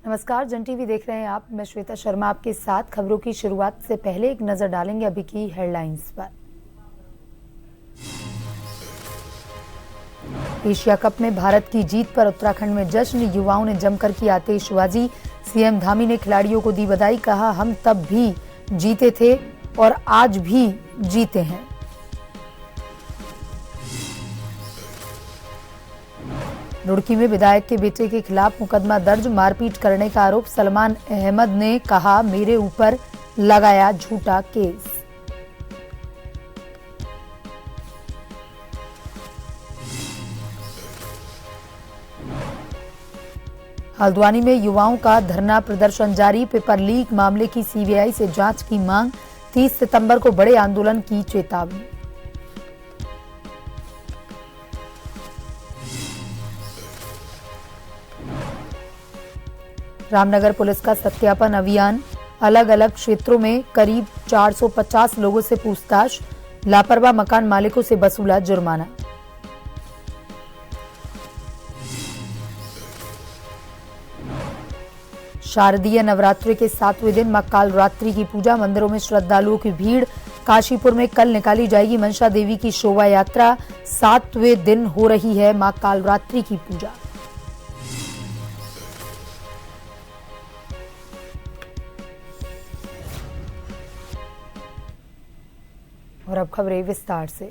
नमस्कार, जन टीवी देख रहे हैं आप। मैं श्वेता शर्मा आपके साथ। खबरों की शुरुआत से पहले एक नजर डालेंगे अभी की हेडलाइंस पर। एशिया कप में भारत की जीत पर उत्तराखंड में जश्न, युवाओं ने जमकर की आतिशबाजी। सीएम धामी ने खिलाड़ियों को दी बधाई, कहा हम तब भी जीते थे और आज भी जीते हैं। रुड़की में विधायक के बेटे के खिलाफ मुकदमा दर्ज, मारपीट करने का आरोप। सलमान अहमद ने कहा मेरे ऊपर लगाया झूठा केस। हल्द्वानी में युवाओं का धरना प्रदर्शन जारी। पेपर लीक मामले की सीबीआई से जांच की मांग। 30 सितंबर को बड़े आंदोलन की चेतावनी। रामनगर पुलिस का सत्यापन अभियान। अलग अलग क्षेत्रों में करीब 450 लोगों से पूछताछ। लापरवाह मकान मालिकों से वसूला जुर्माना। शारदीय नवरात्रि के 7वें दिन मां कालरात्रि की पूजा। मंदिरों में श्रद्धालुओं की भीड़। काशीपुर में कल निकाली जाएगी मनसा देवी की शोभा यात्रा। 7वें दिन हो रही है मां कालरात्रि की पूजा। और अब खबरें विस्तार से।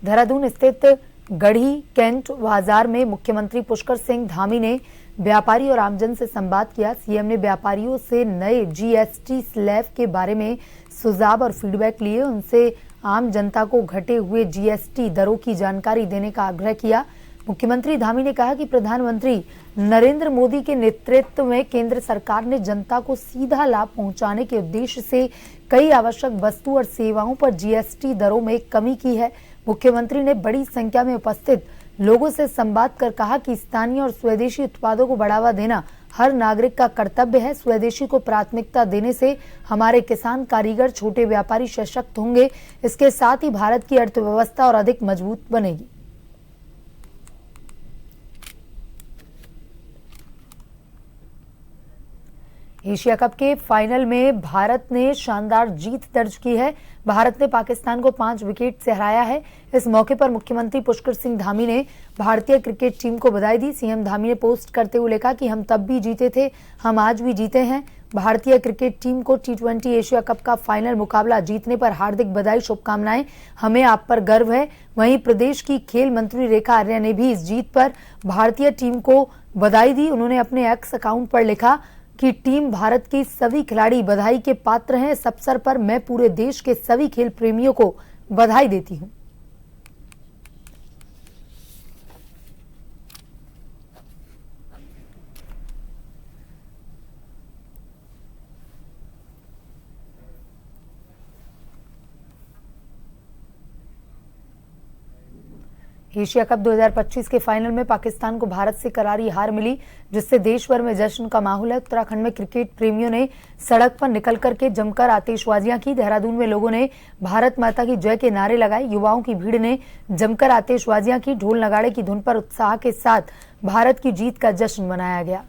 देहरादून स्थित गढ़ी कैंट बाजार में मुख्यमंत्री पुष्कर सिंह धामी ने व्यापारी और आमजन से संवाद किया। सीएम ने व्यापारियों से नए जीएसटी स्लैब के बारे में सुझाव और फीडबैक लिए। उनसे आम जनता को घटे हुए जीएसटी दरों की जानकारी देने का आग्रह किया। मुख्यमंत्री धामी ने कहा कि प्रधानमंत्री नरेंद्र मोदी के नेतृत्व में केंद्र सरकार ने जनता को सीधा लाभ पहुंचाने के उद्देश्य से कई आवश्यक वस्तु और सेवाओं पर जीएसटी दरों में कमी की है। मुख्यमंत्री ने बड़ी संख्या में उपस्थित लोगों से संवाद कर कहा कि स्थानीय और स्वदेशी उत्पादों को बढ़ावा देना हर नागरिक का कर्तव्य है। स्वदेशी को प्राथमिकता देने से हमारे किसान, कारीगर, छोटे व्यापारी सशक्त होंगे। इसके साथ ही भारत की अर्थव्यवस्था और अधिक मजबूत बनेगी। एशिया कप के फाइनल में भारत ने शानदार जीत दर्ज की है। भारत ने पाकिस्तान को 5 विकेट से हराया है। इस मौके पर मुख्यमंत्री पुष्कर सिंह धामी ने भारतीय क्रिकेट टीम को बधाई दी। सीएम धामी ने पोस्ट करते हुए लिखा कि हम तब भी जीते थे, हम आज भी जीते हैं। भारतीय क्रिकेट टीम को T20 एशिया कप का फाइनल मुकाबला जीतने पर हार्दिक बधाई, शुभकामनाएं। हमें आप पर गर्व है। वहीं प्रदेश की खेल मंत्री रेखा आर्या ने भी इस जीत पर भारतीय टीम को बधाई दी। उन्होंने अपने एक्स अकाउंट पर लिखा कि टीम भारत के सभी खिलाड़ी बधाई के पात्र हैं। इस अवसर पर मैं पूरे देश के सभी खेल प्रेमियों को बधाई देती हूं। एशिया कप 2025 के फाइनल में पाकिस्तान को भारत से करारी हार मिली, जिससे देश भर में जश्न का माहौल है। उत्तराखंड में क्रिकेट प्रेमियों ने सड़क पर निकल करके जमकर आतिशबाजियां की। देहरादून में लोगों ने भारत माता की जय के नारे लगाए। युवाओं की भीड़ ने जमकर आतिशबाजियां की। ढोल नगाड़े की धुन पर उत्साह के साथ भारत की जीत का जश्न मनाया गया।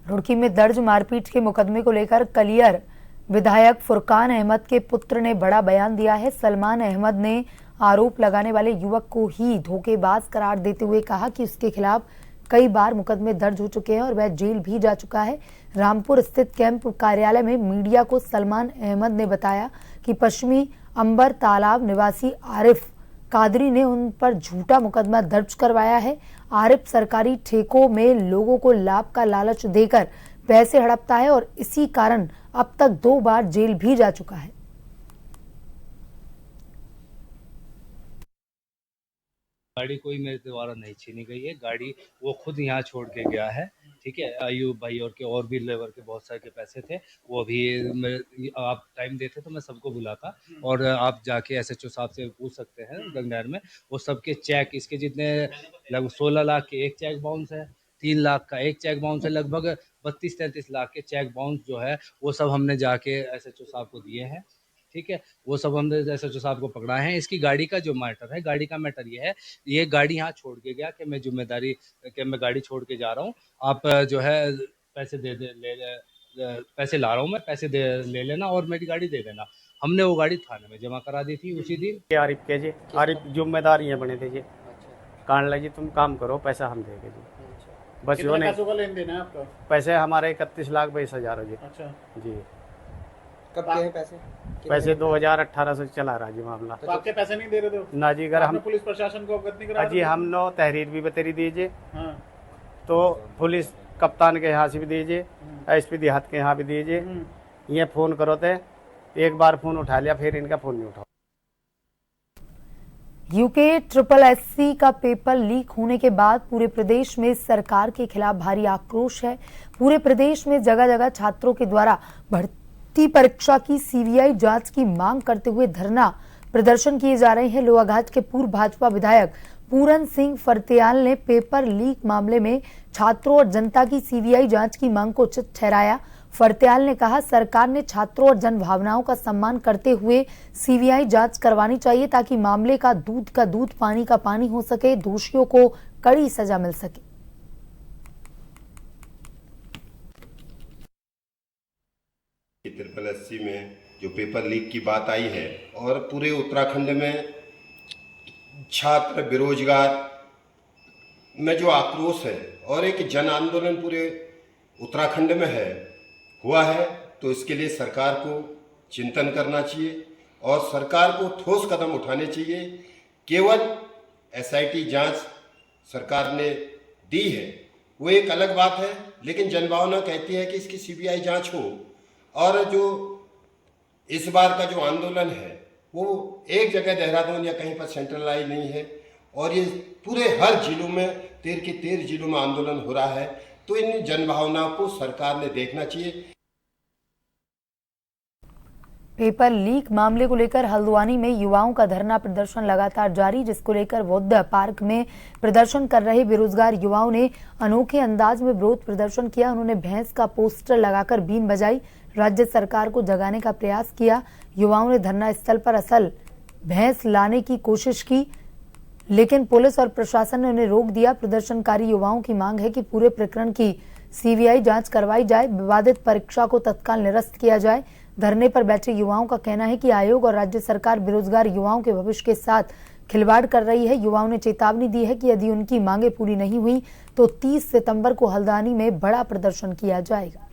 रुड़की में दर्ज मारपीट के मुकदमे को लेकर कलियर विधायक फुरकान अहमद के पुत्र ने बड़ा बयान दिया है। सलमान अहमद ने आरोप लगाने वाले युवक को ही धोखेबाज करार देते हुए कहा कि उसके खिलाफ कई बार मुकदमे दर्ज हो चुके हैं और वह जेल भी जा चुका है। रामपुर स्थित कैंप कार्यालय में मीडिया को सलमान अहमद ने बताया कि पश्चिमी अंबर तालाब निवासी आरिफ कादरी ने उन पर झूठा मुकदमा दर्ज करवाया है। आरिफ सरकारी ठेकों में लोगों को लाभ का लालच देकर पैसे हड़पता है और इसी कारण अब तक 2 बार जेल भी जा चुका है। गाड़ी कोई मेरे द्वारा नहीं छीनी गई है। गाड़ी वो खुद यहाँ छोड़ के गया है। ठीक है, अयूब भाई और भी लेबर के बहुत सारे के पैसे थे। वो अभी आप टाइम देते तो मैं सबको बुलाता और आप जाके एसएचओ साहब से पूछ सकते हैं गंगार में। वो सबके चेक इसके जितने लगभग 16 लाख के एक चेक बाउंस है। 3 लाख का एक चेक बाउंस है, लगभग 32-33 लाख के चेक बाउंस जो है वो सब हमने जाके एसएचओ साहब को दिए हैं। ठीक है, वो सब हमने एसएचओ साहब को पकड़ा है। इसकी गाड़ी का जो मैटर है, गाड़ी का मैटर ये है, ये गाड़ी यहाँ छोड़ के गया कि मैं जिम्मेदारी कि मैं गाड़ी छोड़ के जा रहा हूँ, आप जो है पैसे दे दे पैसे ला रहा हूँ मैं, पैसे दे ले लेना और मेरी गाड़ी दे देना। हमने वो गाड़ी थाने में जमा करा दी थी उसी दिन। आरिफ के जी, आरिफ जिम्मेदार ये बने थे जी। कहने लगी तुम काम करो, पैसा हम देंगे जी। बस जो नहीं, पैसों का लेन देन है आपका? पैसे हमारे 31,22,000 जी। अच्छा, जी। कब के हैं पैसे? पैसे 2018 से चला रहा जी मामला। तो आपके पैसे नहीं दे रहे थे? ना जी, अगर हम पुलिस प्रशासन को अवगत नहीं करा जी, हम नो तहरीर भी बतेरी दीजिए, हाँ। तो पुलिस कप्तान के यहाँ से भी दीजिए, एसपी देहात के यहाँ भी दीजिए। ये फ़ोन करो थे, एक बार फ़ोन उठा लिया, फिर इनका फ़ोन नहीं उठा। यूके SSSC का पेपर लीक होने के बाद पूरे प्रदेश में सरकार के खिलाफ भारी आक्रोश है। पूरे प्रदेश में जगह जगह छात्रों के द्वारा भर्ती परीक्षा की CBI जांच की मांग करते हुए धरना प्रदर्शन किए जा रहे हैं। लोहाघाट के पूर्व भाजपा विधायक पूरन सिंह फर्त्याल ने पेपर लीक मामले में छात्रों और जनता की CBI जांच की मांग को उचित ठहराया। फर्त्याल ने कहा, सरकार ने छात्रों और जन भावनाओं का सम्मान करते हुए CBI जांच करवानी चाहिए ताकि मामले का दूध पानी का पानी हो सके, दोषियों को कड़ी सजा मिल सके। SSSC में जो पेपर लीक की बात आई है और पूरे उत्तराखंड में छात्र बेरोजगार में जो आक्रोश है और एक जन आंदोलन पूरे उत्तराखंड में हुआ है, तो इसके लिए सरकार को चिंतन करना चाहिए और सरकार को ठोस कदम उठाने चाहिए। केवल SIT जांच सरकार ने दी है वो एक अलग बात है, लेकिन जनभावना कहती है कि इसकी CBI जांच हो। और जो इस बार का जो आंदोलन है वो एक जगह देहरादून या कहीं पर सेंट्रलाइज नहीं है और ये पूरे हर जिलों में 13 के 13 जिलों में आंदोलन हो रहा है, तो इन जनभावनाओं को सरकार ने देखना चाहिए। पेपर लीक मामले को लेकर हल्द्वानी में युवाओं का धरना प्रदर्शन लगातार जारी, जिसको लेकर बौद्ध पार्क में प्रदर्शन कर रहे बेरोजगार युवाओं ने अनोखे अंदाज में विरोध प्रदर्शन किया। उन्होंने भैंस का पोस्टर लगाकर बीन बजाई, राज्य सरकार को जगाने का प्रयास किया। युवाओं ने धरना स्थल पर असल भैंस लाने की कोशिश की, लेकिन पुलिस और प्रशासन ने उन्हें रोक दिया। प्रदर्शनकारी युवाओं की मांग है कि पूरे प्रकरण की CBI जांच करवाई जाए, विवादित परीक्षा को तत्काल निरस्त किया जाए। धरने पर बैठे युवाओं का कहना है कि आयोग और राज्य सरकार बेरोजगार युवाओं के भविष्य के साथ खिलवाड़ कर रही है। युवाओं ने चेतावनी दी है कि यदि उनकी मांगे पूरी नहीं हुई तो 30 सितंबर को हल्द्वानी में बड़ा प्रदर्शन किया जाएगा।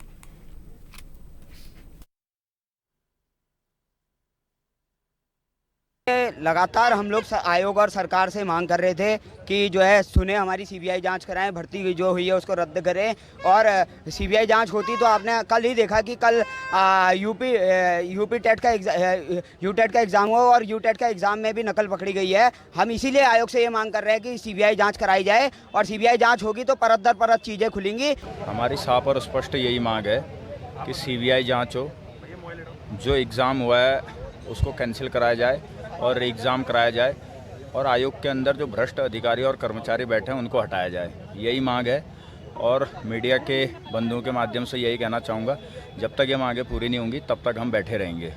लगातार हम लोग आयोग और सरकार से मांग कर रहे थे कि जो है सुने हमारी CBI जांच कराएं, भर्ती जो हुई है उसको रद्द करें। और CBI जांच होती तो आपने कल ही देखा कि कल यूपी टेट का एग्ज़ाम हुआ और यूटेट का एग्ज़ाम में भी नकल पकड़ी गई है। हम इसीलिए आयोग से ये मांग कर रहे हैं कि CBI जांच कराई जाए और CBI जांच होगी तो परत दर परत चीज़ें खुलेंगी। हमारी साफ और स्पष्ट यही मांग है कि CBI जांच हो, जो एग्ज़ाम हुआ है उसको कैंसिल कराया जाए और एग्ज़ाम कराया जाए और आयोग के अंदर जो भ्रष्ट अधिकारी और कर्मचारी बैठे हैं उनको हटाया जाए, यही मांग है। और मीडिया के बंधुओं के माध्यम से यही कहना चाहूँगा, जब तक ये मांगें पूरी नहीं होंगी तब तक हम बैठे रहेंगे।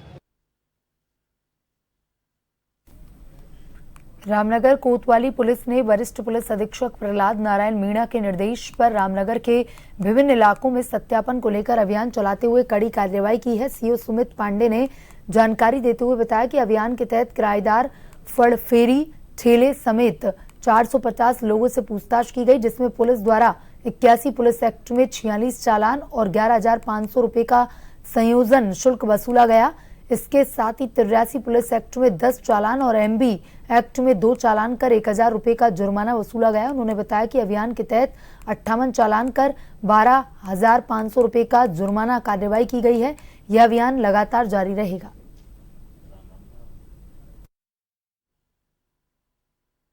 रामनगर कोतवाली पुलिस ने वरिष्ठ पुलिस अधीक्षक प्रहलाद नारायण मीणा के निर्देश पर रामनगर के विभिन्न इलाकों में सत्यापन को लेकर अभियान चलाते हुए कड़ी कार्रवाई की है। CO सुमित पांडे ने जानकारी देते हुए बताया कि अभियान के तहत किराएदार, फड़फेरी, ठेले समेत 450 लोगों से पूछताछ की गई, जिसमें पुलिस द्वारा 81 पुलिस एक्ट में 46 चालान और 11,500 रुपए का संयोजन शुल्क वसूला गया। इसके साथ ही 83 पुलिस एक्ट में 10 चालान और MB एक्ट में 2 चालान कर 1,000 रुपए का जुर्माना वसूला गया। उन्होंने बताया कि अभियान के तहत 58 चालान कर 12,500 रुपए का जुर्माना कार्रवाई की गई है। यह अभियान लगातार जारी रहेगा।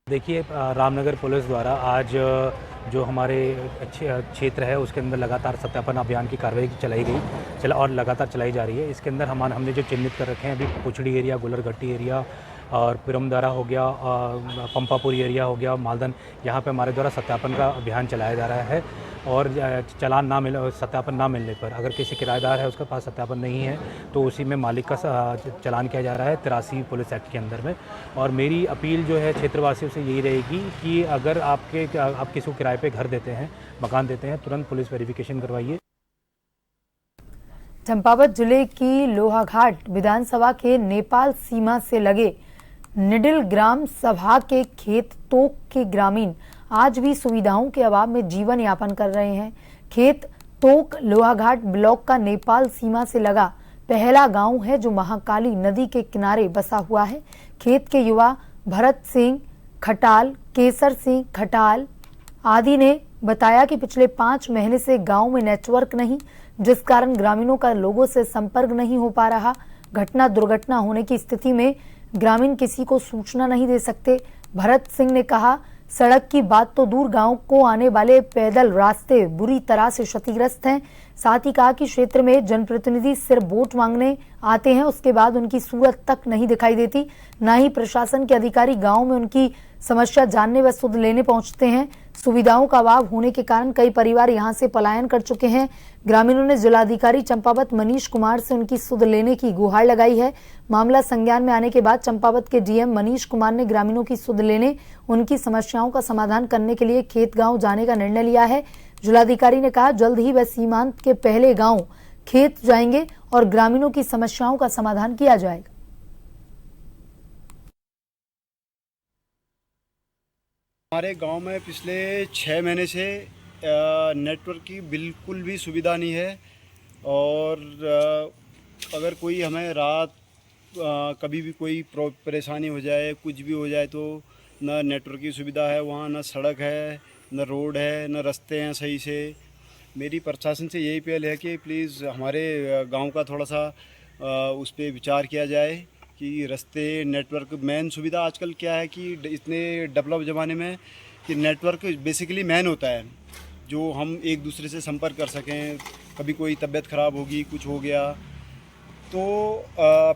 देखिए, रामनगर पुलिस द्वारा आज जो हमारे क्षेत्र है उसके अंदर लगातार सत्यापन अभियान की कार्रवाई चलाई गई और लगातार चलाई जा रही है। इसके अंदर हमने जो चिन्हित कर रखे हैं अभी पुछड़ी एरिया, गुलरघट्टी एरिया, और पिरमदारा हो गया, पंपापुरी एरिया हो गया, मालदन, यहाँ पे हमारे द्वारा सत्यापन का अभियान चलाया जा रहा है। और चालान ना मिले, सत्यापन ना मिलने पर, अगर किसी किराएदार है उसके पास सत्यापन नहीं है तो उसी में मालिक का चालान किया जा रहा है 83 पुलिस एक्ट के अंदर में। और मेरी अपील जो है क्षेत्रवासियों से यही रहेगी कि अगर आप किसी को किराए पे घर देते हैं, मकान देते हैं, तुरंत पुलिस वेरिफिकेशन करवाइए। चंपावत जिले की लोहाघाट विधानसभा के नेपाल सीमा से लगे निडिल ग्राम सभा के खेत तोक के ग्रामीण आज भी सुविधाओं के अभाव में जीवन यापन कर रहे हैं। खेत तोक लोहाघाट ब्लॉक का नेपाल सीमा से लगा पहला गांव है जो महाकाली नदी के किनारे बसा हुआ है। खेत के युवा भरत सिंह खटाल, केसर सिंह खटाल आदि ने बताया कि पिछले 5 महीने से गांव में नेटवर्क नहीं, जिस कारण ग्रामीणों का लोगों से संपर्क नहीं हो पा रहा। घटना दुर्घटना होने की स्थिति में ग्रामीण किसी को सूचना नहीं दे सकते। भरत सिंह ने कहा, सड़क की बात तो दूर, गांव को आने वाले पैदल रास्ते बुरी तरह से क्षतिग्रस्त हैं। साथ ही कहा कि क्षेत्र में जनप्रतिनिधि सिर्फ वोट मांगने आते हैं, उसके बाद उनकी सूरत तक नहीं दिखाई देती। न ही प्रशासन के अधिकारी गांव में उनकी समस्या जानने व सुध लेने पहुंचते हैं। सुविधाओं का अभाव होने के कारण कई परिवार यहां से पलायन कर चुके हैं। ग्रामीणों ने जिलाधिकारी चंपावत मनीष कुमार से उनकी सुध लेने की गुहार लगाई है। मामला संज्ञान में आने के बाद चंपावत के डीएम मनीष कुमार ने ग्रामीणों की सुध लेने, उनकी समस्याओं का समाधान करने के लिए खेत गांव जाने का निर्णय लिया है। जिलाधिकारी ने कहा, जल्द ही वह सीमांत के पहले गांव खेत जाएंगे और ग्रामीणों की समस्याओं का समाधान किया जाएगा। हमारे गांव में पिछले 6 महीने से नेटवर्क की बिल्कुल भी सुविधा नहीं है। और अगर कोई हमें रात कभी भी कोई परेशानी हो जाए, कुछ भी हो जाए, तो न नेटवर्क की सुविधा है वहाँ, न सड़क है, न रोड है, न रास्ते हैं सही से। मेरी प्रशासन से यही अपील है कि प्लीज़ हमारे गांव का थोड़ा सा उस पर विचार किया जाए कि रास्ते, नेटवर्क, मेन सुविधा आजकल क्या है कि इतने डेवलप ज़माने में कि नेटवर्क बेसिकली मेन होता है, जो हम एक दूसरे से संपर्क कर सकें। कभी कोई तबीयत ख़राब होगी, कुछ हो गया, तो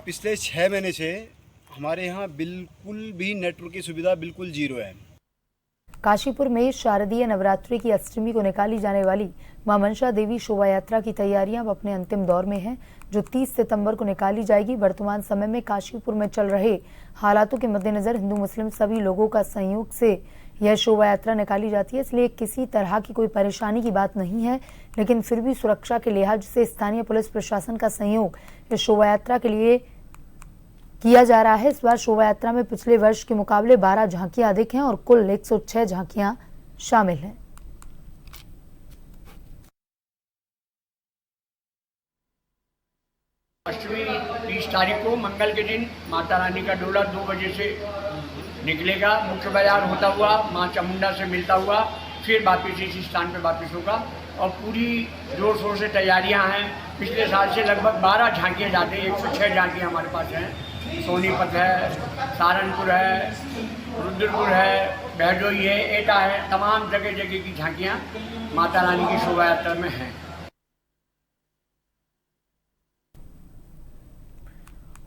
पिछले 6 महीने से हमारे यहाँ बिल्कुल भी नेटवर्क की सुविधा बिल्कुल जीरो है। काशीपुर में शारदीय नवरात्रि की अष्टमी को निकाली जाने वाली मां मनसा देवी शोभा यात्रा की तैयारियां अब अपने अंतिम दौर में हैं, जो 30 सितंबर को निकाली जाएगी। वर्तमान समय में काशीपुर में चल रहे हालातों के मद्देनजर हिंदू मुस्लिम सभी लोगों का सहयोग से यह शोभा यात्रा निकाली जाती है, इसलिए किसी तरह की कोई परेशानी की बात नहीं है। लेकिन फिर भी सुरक्षा के लिहाज से स्थानीय पुलिस प्रशासन का सहयोग इस शोभा यात्रा के लिए किया जा रहा है। इस बार शोभा यात्रा में पिछले वर्ष के मुकाबले 12 झांकियां अधिक हैं और कुल 106 झांकियां शामिल हैं। अष्टमी 30 तारीख को मंगल के दिन माता रानी का डोला 2 बजे से निकलेगा। मुख्य बाजार होता हुआ मां चामुंडा से मिलता हुआ फिर वापिस इसी स्थान पर वापिस होगा और पूरी जोर शोर से तैयारियां हैं। पिछले साल से लगभग 12 झांकियां जाती हैं, 106 झांकियां हमारे पास हैं। सोनीपत है, सहारनपुर है, रुद्रपुर है, बहडोई है, एटा है, तमाम जगह जगह की झांकियां माता रानी की शोभा यात्रा में हैं।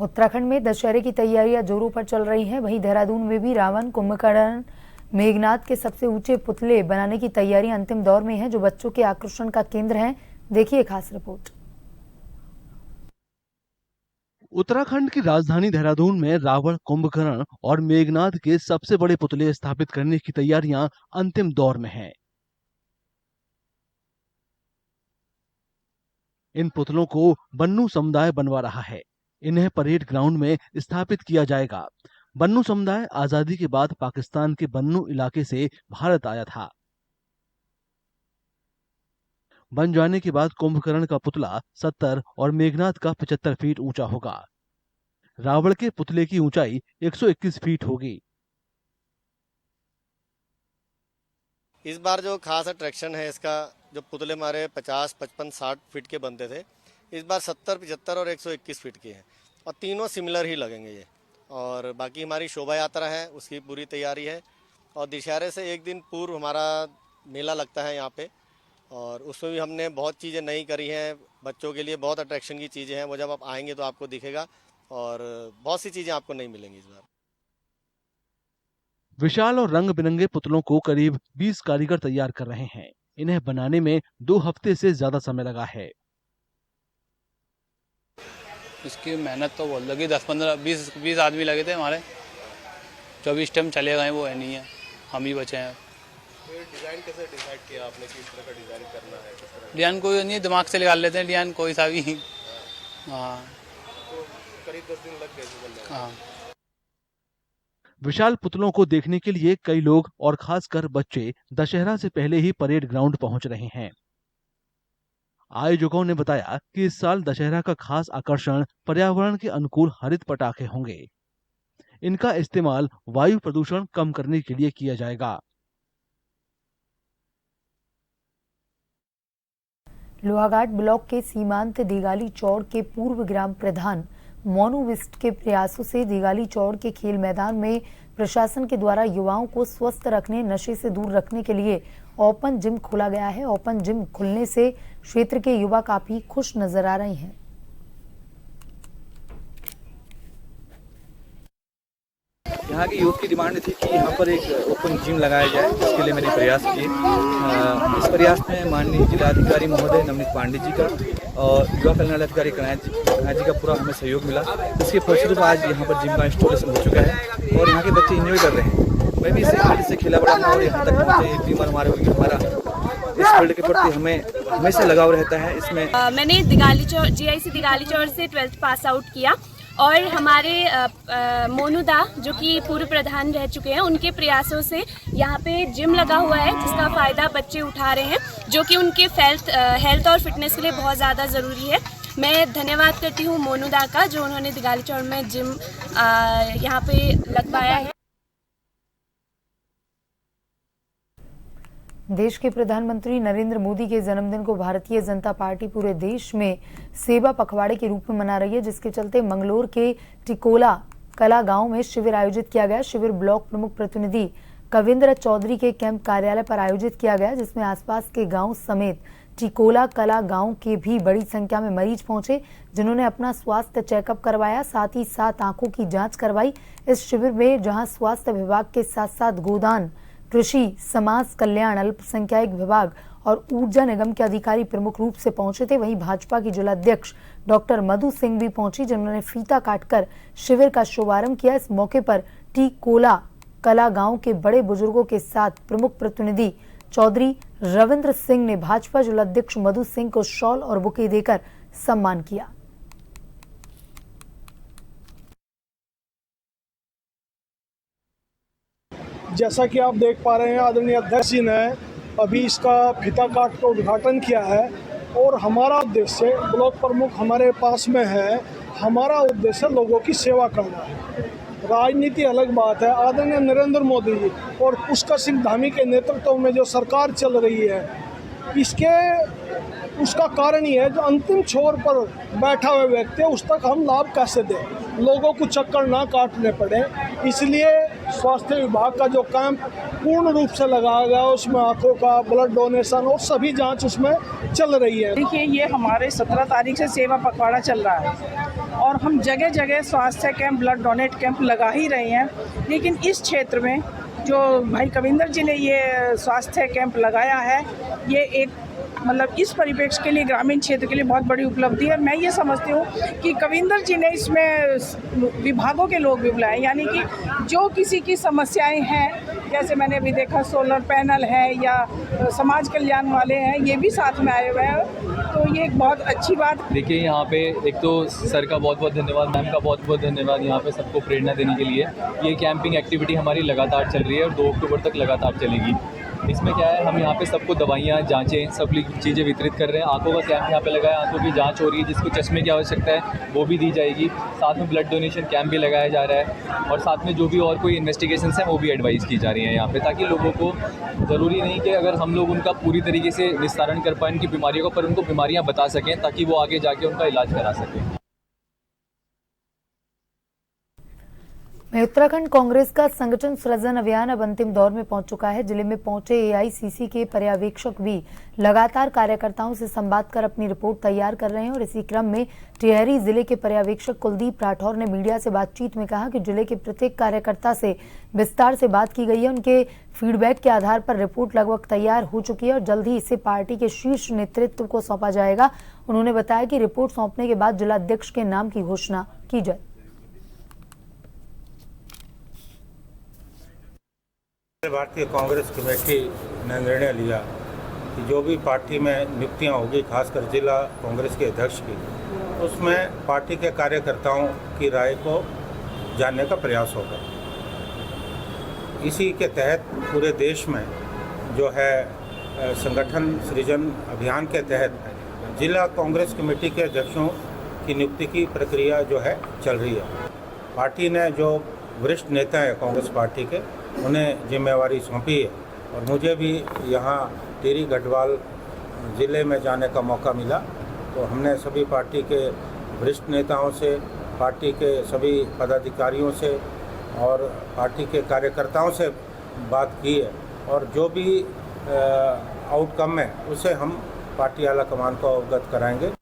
उत्तराखंड में दशहरे की तैयारियां जोरों पर चल रही हैं। वहीं देहरादून में भी रावण, कुंभकर्ण, मेघनाथ के सबसे ऊंचे पुतले बनाने की तैयारियां अंतिम दौर में हैं, जो बच्चों के आकर्षण का केंद्र हैं। देखिए खास रिपोर्ट। उत्तराखंड की राजधानी देहरादून में रावण, कुंभकर्ण और मेघनाथ के सबसे बड़े पुतले स्थापित करने की तैयारियां अंतिम दौर में हैं। इन पुतलों को बन्नू समुदाय बनवा रहा है। इन्हें परेड ग्राउंड में स्थापित किया जाएगा। बन्नू समुदाय आजादी के बाद पाकिस्तान के बन्नू इलाके से भारत आया था। बन जाने के बाद कुंभकर्ण का पुतला 70 और मेघनाथ का 75 फीट ऊंचा होगा। रावण के पुतले की ऊंचाई 121 फीट होगी। इस बार जो खास अट्रैक्शन है इसका, जो पुतले हमारे 50, 55, 60 फीट के बनते थे, इस बार 70, 75 और 121 फीट के हैं और तीनों सिमिलर ही लगेंगे ये। और बाकी हमारी शोभा यात्रा है, उसकी पूरी तैयारी है और दशहरे से एक दिन पूर्व हमारा मेला लगता है यहाँ पे और उसमें भी हमने बहुत चीज़ें नई करी हैं। बच्चों के लिए बहुत अट्रैक्शन की चीज़ें हैं, वो जब आप आएंगे तो आपको दिखेगा और बहुत सी चीज़ें आपको नहीं मिलेंगी इस बार। विशाल और रंग बिरंगे पुतलों को करीब 20 कारीगर तैयार कर रहे हैं। इन्हें बनाने में 2 हफ्ते से ज्यादा समय लगा है। इसकी मेहनत तो बहुत लगी, 10-15-20 आदमी लगे थे हमारे। जो भी इस टाइम चले गए वो है नहीं है, हम ही बचे हैं। डिजाइन कैसे डिसाइड किया आपने कि इस तरह का डिजाइन करना है? डिजाइन कोई नहीं, दिमाग से निकाल लेते हैं डिजाइन कोई सा भी। हाँ, तो करीब 10 दिन लग गए बनने में। हाँ। विशाल पुतलों को देखने के लिए कई लोग और खासकर बच्चे दशहरा से पहले ही परेड ग्राउंड पहुंच रहे हैं। आयोजकों ने बताया कि इस साल दशहरा का खास आकर्षण पर्यावरण के अनुकूल हरित पटाखे होंगे। इनका इस्तेमाल वायु प्रदूषण कम करने के लिए किया जाएगा। लोहाघाट ब्लॉक के सीमांत दिगाली चौड़ के पूर्व ग्राम प्रधान मोनू बिष्ट के प्रयासों से दिगाली चौड़ के खेल मैदान में प्रशासन के द्वारा युवाओं को स्वस्थ रखने, नशे से दूर रखने के लिए ओपन जिम खोला गया है। ओपन जिम खुलने से क्षेत्र के युवा काफी खुश नजर आ रहे हैं। यहाँ की यूथ की डिमांड थी कि यहाँ पर एक ओपन जिम लगाया जाए, इसके लिए मैंने प्रयास किए। इस प्रयास में माननीय जिलाधिकारी महोदय नवनीत पांडे जी का और युवा कल्याण अधिकारी कन्हैया जी का पूरा हमें सहयोग मिला। इसके फलस्वरूप आज यहाँ पर जिम का इंस्टॉलेशन हो चुका है और यहाँ के बच्चे एंजॉय कर रहे हैं। मैं भी इससे खेला बड़ा था और यहाँ तक पहुँचे। एक टीम हमारे हमारा इस फील्ड के प्रति हमें हमेशा लगाव रहता है। इसमें मैंने GIC दिगाली चौड़ से 12th पास आउट किया और हमारे मोनूदा जो कि पूर्व प्रधान रह चुके हैं, उनके प्रयासों से यहाँ पे जिम लगा हुआ है जिसका फ़ायदा बच्चे उठा रहे हैं, जो कि उनके हेल्थ और फिटनेस के लिए बहुत ज़्यादा ज़रूरी है। मैं धन्यवाद करती हूँ मोनूदा का, जो उन्होंने दिगाली चौड़ में जिम यहाँ पे लगवाया है। देश के प्रधानमंत्री नरेंद्र मोदी के जन्मदिन को भारतीय जनता पार्टी पूरे देश में सेवा पखवाड़े के रूप में मना रही है, जिसके चलते मंगलोर के टिकोला कला गांव में शिविर आयोजित किया गया। शिविर ब्लॉक प्रमुख प्रतिनिधि कविंद्र चौधरी के कैंप कार्यालय पर आयोजित किया गया, जिसमें आसपास के गांव समेत टिकोला कला गांव के भी बड़ी संख्या में मरीज पहुंचे, जिन्होंने अपना स्वास्थ्य चेकअप करवाया, साथ ही साथ आंखों की जांच करवाई। इस शिविर में जहां स्वास्थ्य विभाग के साथ साथ गोदान, कृषि, समाज कल्याण, अल्पसंख्यक विभाग और ऊर्जा निगम के अधिकारी प्रमुख रूप से पहुंचे थे, वहीं भाजपा की जिलाध्यक्ष डॉक्टर मधु सिंह भी पहुंची, जिन्होंने फीता काटकर शिविर का शुभारंभ किया। इस मौके पर टिकोला कला गांव के बड़े बुजुर्गों के साथ प्रमुख प्रतिनिधि चौधरी रविंद्र सिंह ने भाजपा जिलाध्यक्ष मधु सिंह को शॉल और बुके देकर सम्मान किया। जैसा कि आप देख पा रहे हैं, आदरणीय अध्यक्ष जी ने अभी इसका फीता काट का उद्घाटन किया है और हमारा उद्देश्य ब्लॉक प्रमुख हमारे पास में है, हमारा उद्देश्य लोगों की सेवा करना है। राजनीति अलग बात है। आदरणीय नरेंद्र मोदी जी और पुष्कर सिंह धामी के नेतृत्व में जो सरकार चल रही है, उसका कारण ये है जो अंतिम छोर पर बैठा हुआ व्यक्ति है उस तक हम लाभ कैसे दें, लोगों को चक्कर ना काटने पड़े। इसलिए स्वास्थ्य विभाग का जो कैंप पूर्ण रूप से लगाया गया, उसमें आंखों का ब्लड डोनेशन और सभी जांच उसमें चल रही है। देखिए, ये हमारे 17 तारीख से सेवा पखवाड़ा चल रहा है और हम जगह जगह स्वास्थ्य कैंप, ब्लड डोनेट कैंप लगा ही रहे हैं। लेकिन इस क्षेत्र में जो भाई कविंदर जी ने ये स्वास्थ्य कैंप लगाया है, ये एक मतलब इस परिप्रेक्ष्य के लिए, ग्रामीण क्षेत्र के लिए बहुत बड़ी उपलब्धि है। मैं ये समझती हूँ कि कविंदर जी ने इसमें विभागों के लोग भी बुलाए, यानी कि जो किसी की समस्याएं हैं, जैसे मैंने अभी देखा सोलर पैनल है या समाज कल्याण वाले हैं, ये भी साथ में आए हुए हैं, तो ये एक बहुत अच्छी बात। देखिए, यहाँ पे एक तो सर का बहुत बहुत धन्यवाद, मैम का बहुत बहुत धन्यवाद यहाँ पे सबको प्रेरणा देने के लिए। ये कैंपिंग एक्टिविटी हमारी लगातार चल रही है और 2 अक्टूबर तक लगातार चलेगी। इसमें क्या है, हम यहाँ पे सबको दवाइयाँ, जांचें, सब चीज़ें वितरित कर रहे हैं। आंखों का कैंप यहाँ पे लगाया, आंखों की जांच हो रही है, जिसको चश्मे की आवश्यकता है वो भी दी जाएगी। साथ में ब्लड डोनेशन कैंप भी लगाया जा रहा है और साथ में जो भी और कोई इन्वेस्टिगेशन है वो भी एडवाइस की जा रही है यहाँ पे, ताकि लोगों को ज़रूरी नहीं कि अगर हम लोग उनका पूरी तरीके से निस्तारण कर पाएँ उनकी बीमारियों का, पर उनको बीमारियाँ बता सकें ताकि वो आगे जाके उनका इलाज करा सकें। में उत्तराखंड कांग्रेस का संगठन सृजन अभियान अब अंतिम दौर में पहुंच चुका है। जिले में पहुंचे एआईसीसी के पर्यवेक्षक भी लगातार कार्यकर्ताओं से संवाद कर अपनी रिपोर्ट तैयार कर रहे हैं और इसी क्रम में टिहरी जिले के पर्यवेक्षक कुलदीप राठौर ने मीडिया से बातचीत में कहा कि जिले के प्रत्येक कार्यकर्ता से विस्तार से बात की गई है। उनके फीडबैक के आधार पर रिपोर्ट लगभग तैयार हो चुकी है और जल्द ही इसे पार्टी के शीर्ष नेतृत्व को सौंपा जाएगा। उन्होंने बताया कि रिपोर्ट सौंपने के बाद जिलाध्यक्ष के नाम की घोषणा की जाए। भारतीय कांग्रेस कमेटी ने निर्णय लिया कि जो भी पार्टी में नियुक्तियां होगी, खासकर जिला कांग्रेस के अध्यक्ष की, उसमें पार्टी के कार्यकर्ताओं की राय को जानने का प्रयास होगा। इसी के तहत पूरे देश में जो है संगठन सृजन अभियान के तहत जिला कांग्रेस कमेटी के अध्यक्षों की नियुक्ति की प्रक्रिया जो है चल रही है। पार्टी ने जो वरिष्ठ नेता है कांग्रेस पार्टी के, उन्हें जिम्मेवारी सौंपी है और मुझे भी यहाँ टिहरी गढ़वाल ज़िले में जाने का मौका मिला। तो हमने सभी पार्टी के वरिष्ठ नेताओं से, पार्टी के सभी पदाधिकारियों से और पार्टी के कार्यकर्ताओं से बात की है और जो भी आउटकम है उसे हम पार्टी आला कमान को अवगत कराएंगे।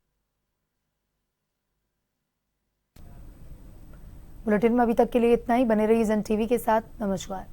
बुलेटिन में अभी तक के लिए इतना ही। बने रहिए जन टीवी के साथ। नमस्कार।